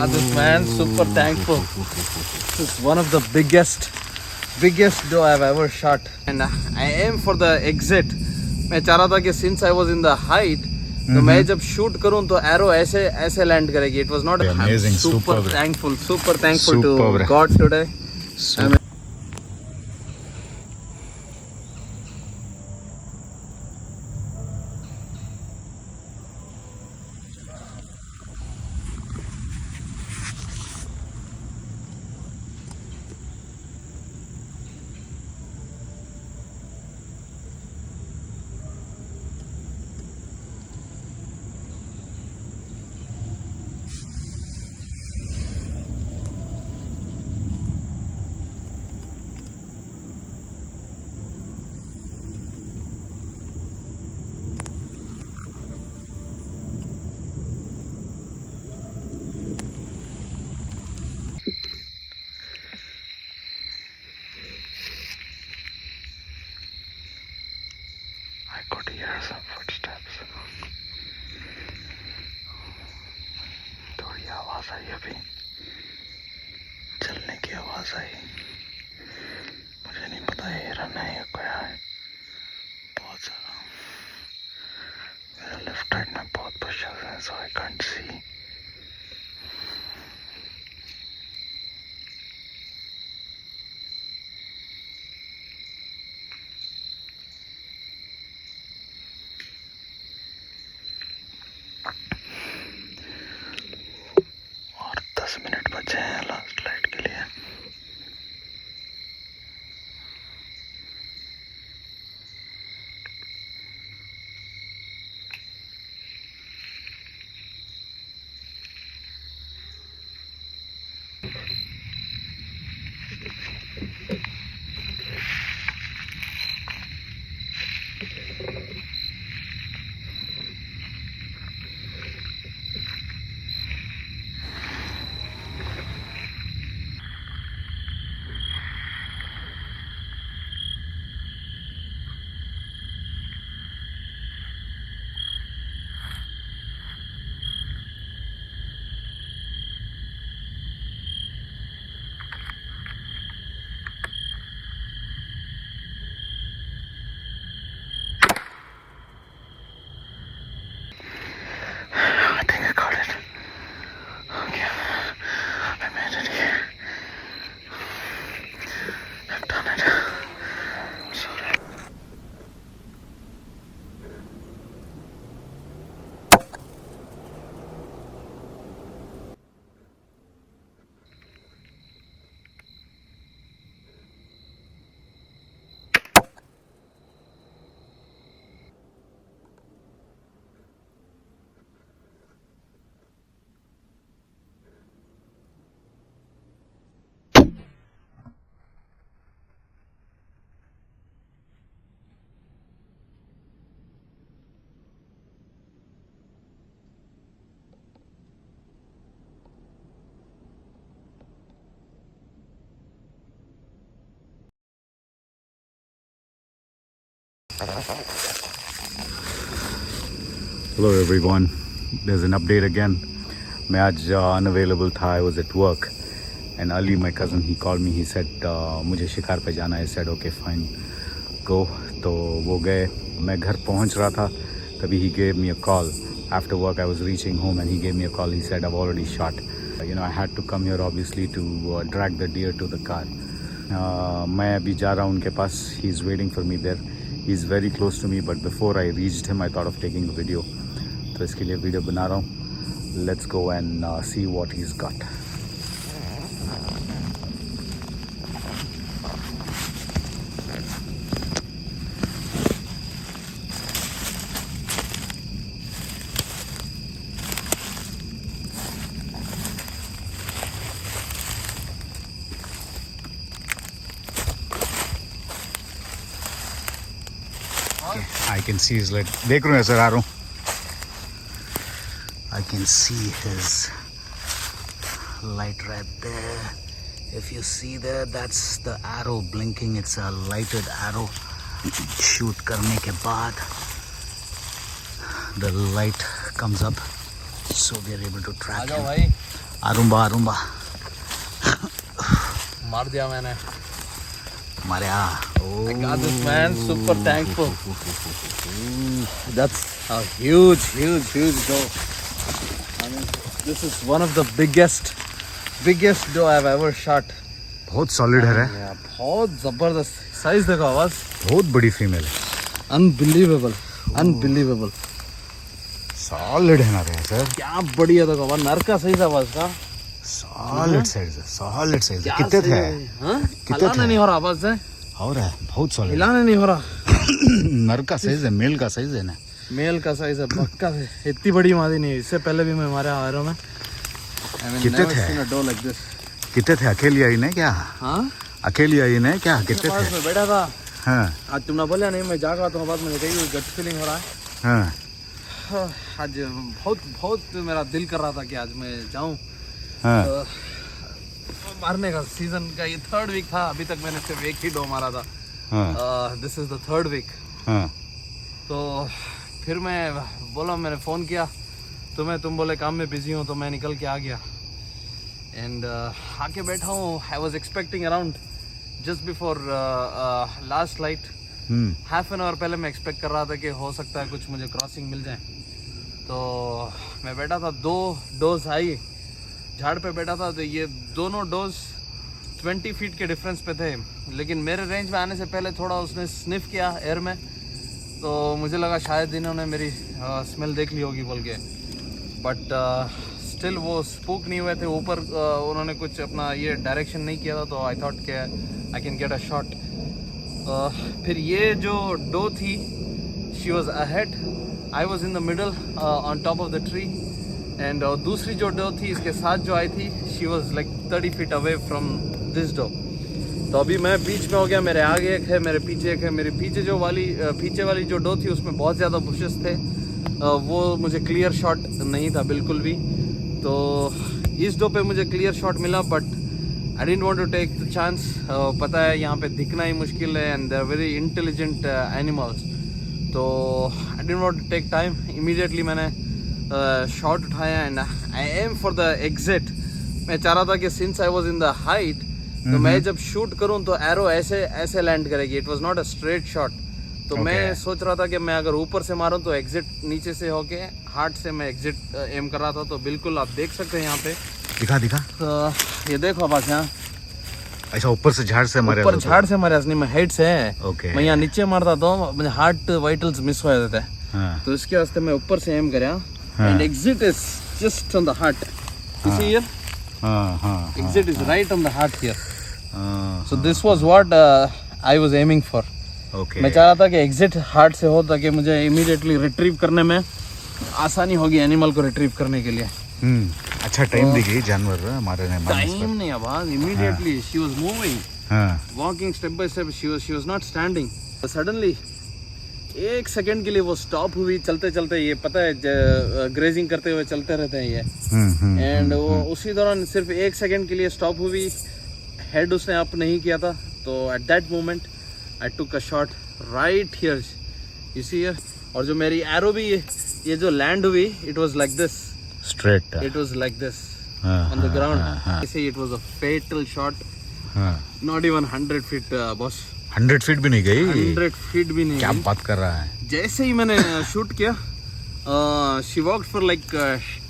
this man, super thankful. This is one of the biggest doe I've ever shot. And I aim for the exit. मैं चाह रहा था कि since I was in the height, तो मैं जब shoot करूँ तो arrow ऐसे land करेगी. It was not amazing. super thankful to Super. God today. I could hear some footsteps. थोड़ी आवाज आई अभी, चलने की आवाज आई. मुझे नहीं पता हिरन है या क्या है. बहुत ज्यादा मेरा लेफ्ट साइड में बहुत बुशेस हैं, so I can't see. और 10 मिनट बचे हैं लास्ट लाइट के लिए. I think I got it. Okay, I made it here. I've done it. Sorry. Hello everyone, there's an update again. मैं आज unavailable था, I was at work and Ali, my cousin, he called me, he said मुझे शिकार पे जाना है. I said okay fine, go. तो वो गए. मैं घर पहुंच रहा था तभी he gave me a call. After work I was reaching home and he gave me a call. He said I've already shot. You know, I had to come here obviously to drag the deer to the car. मैं अभी जा रहा हूँ उनके पास. He is waiting for me there. He is very close to me, but before I reached him I thought of taking a video. तो इसके लिए video बना रहा हूँ. Let's go and see what he's got. I can see his light. देख रहा हूँ sir, आ रहा हूँ. I can see his light right there. If you see there, that's the arrow blinking. It's a lighted arrow. Shoot करने के बाद the light comes up, so we are able to track him. आरुम्बा आरुम्बा मार दिया मैंने. Maria. I got this, man. Super thankful. That's a huge dough. I mean, this is one of the biggest dough I've ever shot. बहुत solid है रे. Yeah, बहुत जबरदस्त. Size देखो आवाज. बहुत बड़ी फीमेल है. Unbelievable. सॉलिड है ना रे सर. क्या बढ़िया देखो आवाज. नर का साइज आवाज का. सॉलिड साइज है. कितने थे? हिलाने नहीं हो रहा आवाज से. हो रहा है बहुत सॉलिड. हिलाने नहीं हो रहा. नर का साइज है, मेल का साइज है ना. मेल का साइज है पक्का से. इतनी बड़ी मादी नहीं. इससे पहले भी मैं हमारे आवारों में कितने थे? कितने थे? अकेली आई ने क्या? हाँ अकेली आई ने क्या? कितने थे? मैं बैठा था. हाँ आज तुमने बोला नहीं मैं जाग रहा था. बाद में कही गट फीलिंग हो रहा है. हाँ. आज बहुत मेरा दिल कर रहा था कि आज मैं जाऊं. हाँ. मारने का सीजन का ये 3rd वीक था. अभी तक मैंने सिर्फ एक ही डो मारा था. This is the 3rd week. हाँ. तो फिर मैं बोला, मैंने फ़ोन किया तुम बोले काम में बिजी हो, तो मैं निकल के आ गया. एंड आके बैठा हूँ. I was expecting around just before last light half an hour पहले मैं एक्सपेक्ट कर रहा था कि हो सकता है कुछ मुझे क्रॉसिंग मिल जाए. तो मैं बैठा था. 2 डोज आई. झाड़ पे बैठा था. तो ये दोनों डोज 20 फीट के डिफरेंस पे थे. लेकिन मेरे रेंज में आने से पहले थोड़ा उसने स्निफ किया एयर में. तो मुझे लगा शायद इन्होंने मेरी स्मेल देख ली होगी बोल के. बट स्टिल वो स्पूक नहीं हुए थे. ऊपर उन्होंने कुछ अपना ये डायरेक्शन नहीं किया था. तो आई थॉट के I can get a shot. फिर ये जो डो थी, she was ahead. I was in the middle on top of the tree. And दूसरी जो डो थी इसके साथ जो आई थी, she was like 30 feet away from this doe. तो अभी मैं बीच में हो गया. मेरे आगे एक है, मेरे पीछे एक है. मेरे पीछे पीछे वाली जो डो थी उसमें बहुत ज़्यादा बुशेस थे. वो मुझे क्लियर शॉट नहीं था बिल्कुल भी. तो इस डो पे मुझे क्लियर शॉट मिला. But I didn't want to take the chance. पता है यहाँ पे दिखना ही मुश्किल है. And they are very intelligent animals. तो I didn't want to take time. Immediately मैंने शॉट उठाया and I am for the exit. मैं चाह रहा था कि since I was in the height, तो मैं जब शूट करूं तो एरो ऐसे लैंड करेगी. It was not a straight shot. तो मैं सोच रहा था कि मैं अगर ऊपर से मारूं तो एग्जिट नीचे से होके हार्ट से मैं एग्जिट एम कर रहा था. तो बिल्कुल आप देख सकते हैं यहाँ पे. दिखा. तो ये देखो बस यहाँ. अच्छा, ऊपर से झाड़ से मारे? ऊपर झाड़ से मारे नहीं, मैं हाइट से. ओके. मैं यहाँ नीचे मारता तो मुझे हार्ट वाइटल्स मिस हो जाते थे. हाँ. तो इसके वास्ते मैं ऊपर से एम कर. And exit is just on the heart. You see here. हाँ. Exit is right on the heart here. So this was what I was aiming for. Okay. मैं चाह रहा था कि एग्जिट हार्ट से हो ताकि मुझे इमीडिएटली रिट्रीव करने में आसानी होगी एनिमल को रिट्रीव करने के लिए. अच्छा टाइम दी गई जानवर हमारे ने. टाइम नहीं आवाज. Immediately she was moving, walking step by step. She was not standing. Suddenly 1 second के लिए वो स्टॉप हुई. चलते चलते, ये पता है ग्रेजिंग करते हुए चलते रहते हैं ये. एंड वो उसी दौरान सिर्फ 1 सेकंड के लिए स्टॉप हुई. हेड उसने अप नहीं किया था. तो at that moment I took a shot right here. You see here. और जो मेरी एरो भी ये जो लैंड हुई, it was like this. Straight. It was like this on the ground. I say it was a fatal shot. Not even 100 feet boss. 100 feet भी नहीं गई. 100 फीट भी नहीं. क्या बात कर रहा है. जैसे ही मैंने शूट किया, she walked for like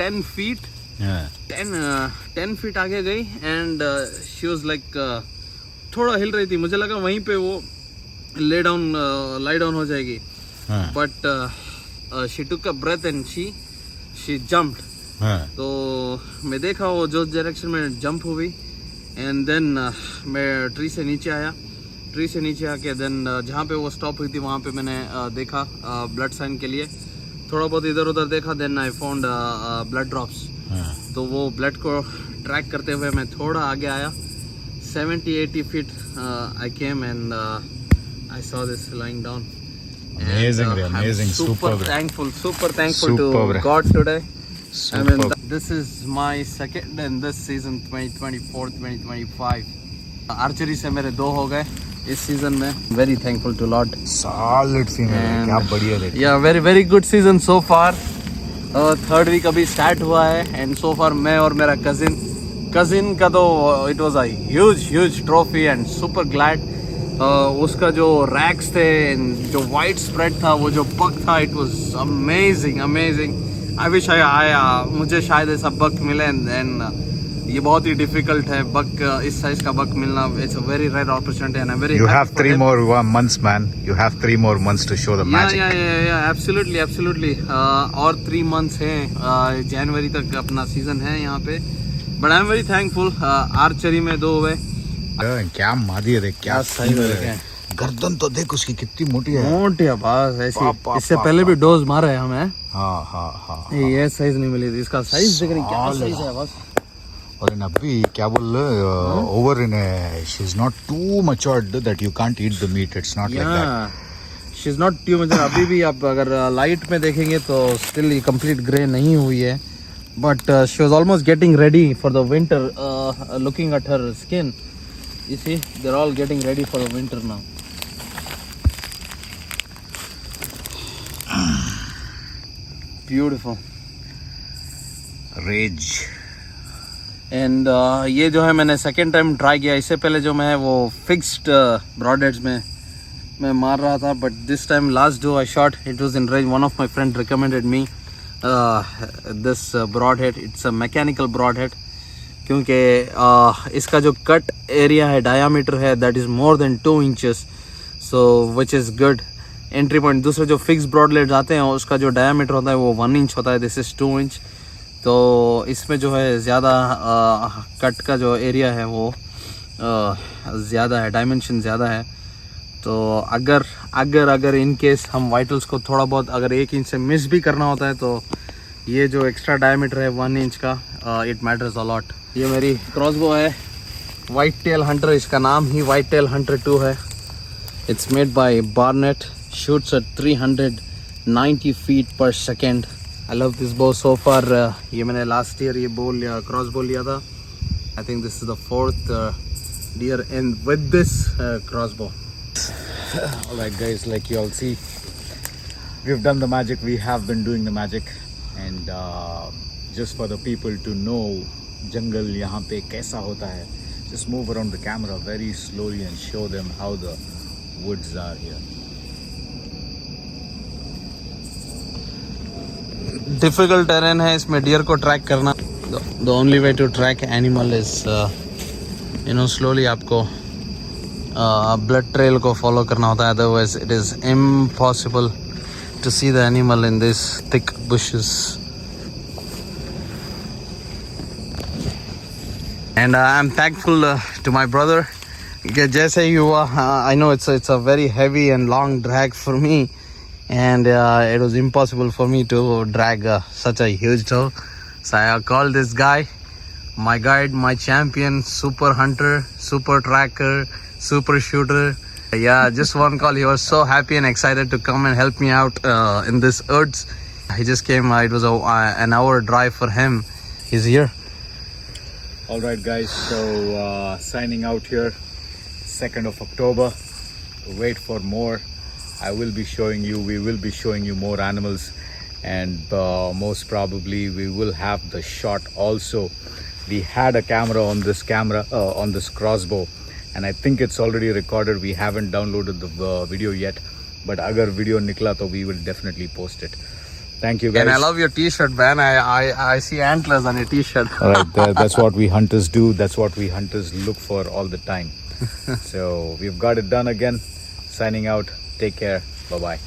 10 feet. 10 feet आगे गई. एंड शी वाज लाइक थोड़ा हिल रही थी. मुझे लगा वहीं पे वो लाई डाउन हो जाएगी. But she took a breath and she jumped. तो मैं देखा वो जो डायरेक्शन में जंप हुई. एंड देन मैं ट्री से नीचे आया. ट्री से नीचे आके देन जहाँ पे वो स्टॉप हुई थी वहाँ पे मैंने देखा ब्लड साइन के लिए. थोड़ा बहुत इधर उधर देखा. Then I found blood drops. तो वो ब्लड को ट्रैक करते हुए मैं थोड़ा आगे आया. 70-80 feet I came and I saw this lying down. Amazing, and, amazing, I'm super thankful to God today. Super. I mean, this is my second in this season 2024-2025. Archery से मेरे 2 हो गए इस सीजन में. Very thankful to Lord. Solid female. क्या बढ़िया. Yeah, very good season so far. Third week अभी start हुआ है एंड सो फार मैं और मेरा कजिन का तो it was a huge trophy and super glad. उसका जो रैक्स थे, जो वाइड स्प्रेड था, वो जो बक था, it was amazing. I wish मुझे शायद ऐसा बक मिले एंड ये बहुत ही डिफिकल्ट है बक, इस साइज का बक मिलना। It's a very rare opportunity and I am very You have 3 more months, man. You have 3 more months to show the magic. Absolutely और 3 मंथ्स हैं, जनवरी तक अपना सीजन है यहाँ पे। But I am very thankful. Archery में 2 हुए। क्या मादी है, देख क्या सही में देखें। गर्दन तो देख उसकी कितनी मोटी है। मोटी है बस ऐसी। पाप, इससे पाप, पहले पाप। भी डोज मारे हैं हमें। हाँ। ये साइज नहीं मिली थी। इसका साइज देख रही क्या साइज है बस। और इन अभी क्या बोल रहे over in she is not too matured that you can't eat the meat, it's not like that. She is not too mature. अभी भी आप अगर लाइट में देखेंगे तो स्टिल ये कंप्लीट ग्रे नहीं हुई है, but she was almost getting ready for the winter. Looking at her skin, you see they're all getting ready for the winter now. Beautiful. रेज। एंड ये जो है मैंने सेकेंड टाइम ट्राई किया। इससे पहले जो मैं वो फिक्स्ड ब्रॉडहेड्स में मैं मार रहा था, but this time last doe I shot it was in range. One of my friend recommended me this broadhead. It's a mechanical broadhead, क्योंकि इसका जो कट एरिया है, डायामीटर है, that is more than 2 inches, so which is good entry point. दूसरे जो fix ब्रॉडलेट्स आते हैं उसका जो डायामीटर होता है वो 1 इंच होता है, दिस इज़ 2 इंच। तो इसमें जो है ज़्यादा कट का जो एरिया है वो ज़्यादा है, डायमेंशन ज़्यादा है। तो अगर इन केस हम वाइटल्स को थोड़ा बहुत अगर 1 इंच से मिस भी करना होता है तो ये जो एक्स्ट्रा डायमीटर है 1 इंच का, इट मैटर्स अ लॉट। ये मेरी क्रॉसबो है, वाइट टेल हंटर, इसका नाम ही वाइट टेल हंटर 2 है। It's made by Barnett, shoots at 390 feet per second। I love this bow so फार। ये मैंने लास्ट ईयर ये बो लिया, क्रॉसबो लिया था। I think this is the 4th deer in with this crossbow. Alright guys, like you all see, we've done the magic, we have been doing the magic, and just for the people to know jungle यहाँ पे कैसा होता है, just move around the camera very slowly and show them how the woods are here. Difficult terrain है, इसमें deer को track करना। The only way to track animal is slowly आपको ब्लड ट्रेल को फॉलो करना होता है, otherwise it is impossible to see the animal in this thick bushes. And I am thankful to my brother कि जैसे ही हुआ, I know it's a very heavy and long drag for me, and it was impossible for me to drag such a huge doe. So I called this guy, my guide, my champion, super hunter, super tracker, super shooter. Yeah, just one call, he was so happy and excited to come and help me out in this urge. He just came. It was an hour drive for him. He's here. Alright guys, so signing out here, 2nd of October. Wait for more. I will be showing you, we will be showing you more animals, and most probably we will have the shot also. We had a camera on this crossbow, and I think it's already recorded. We haven't downloaded the video yet, but agar video nikla to we will definitely post it. Thank you guys. And I love your t-shirt, man. I see antlers on your t-shirt. Alright, that's what we hunters do. That's what we hunters look for all the time. So we've got it done again. Signing out. Take care. Bye-bye.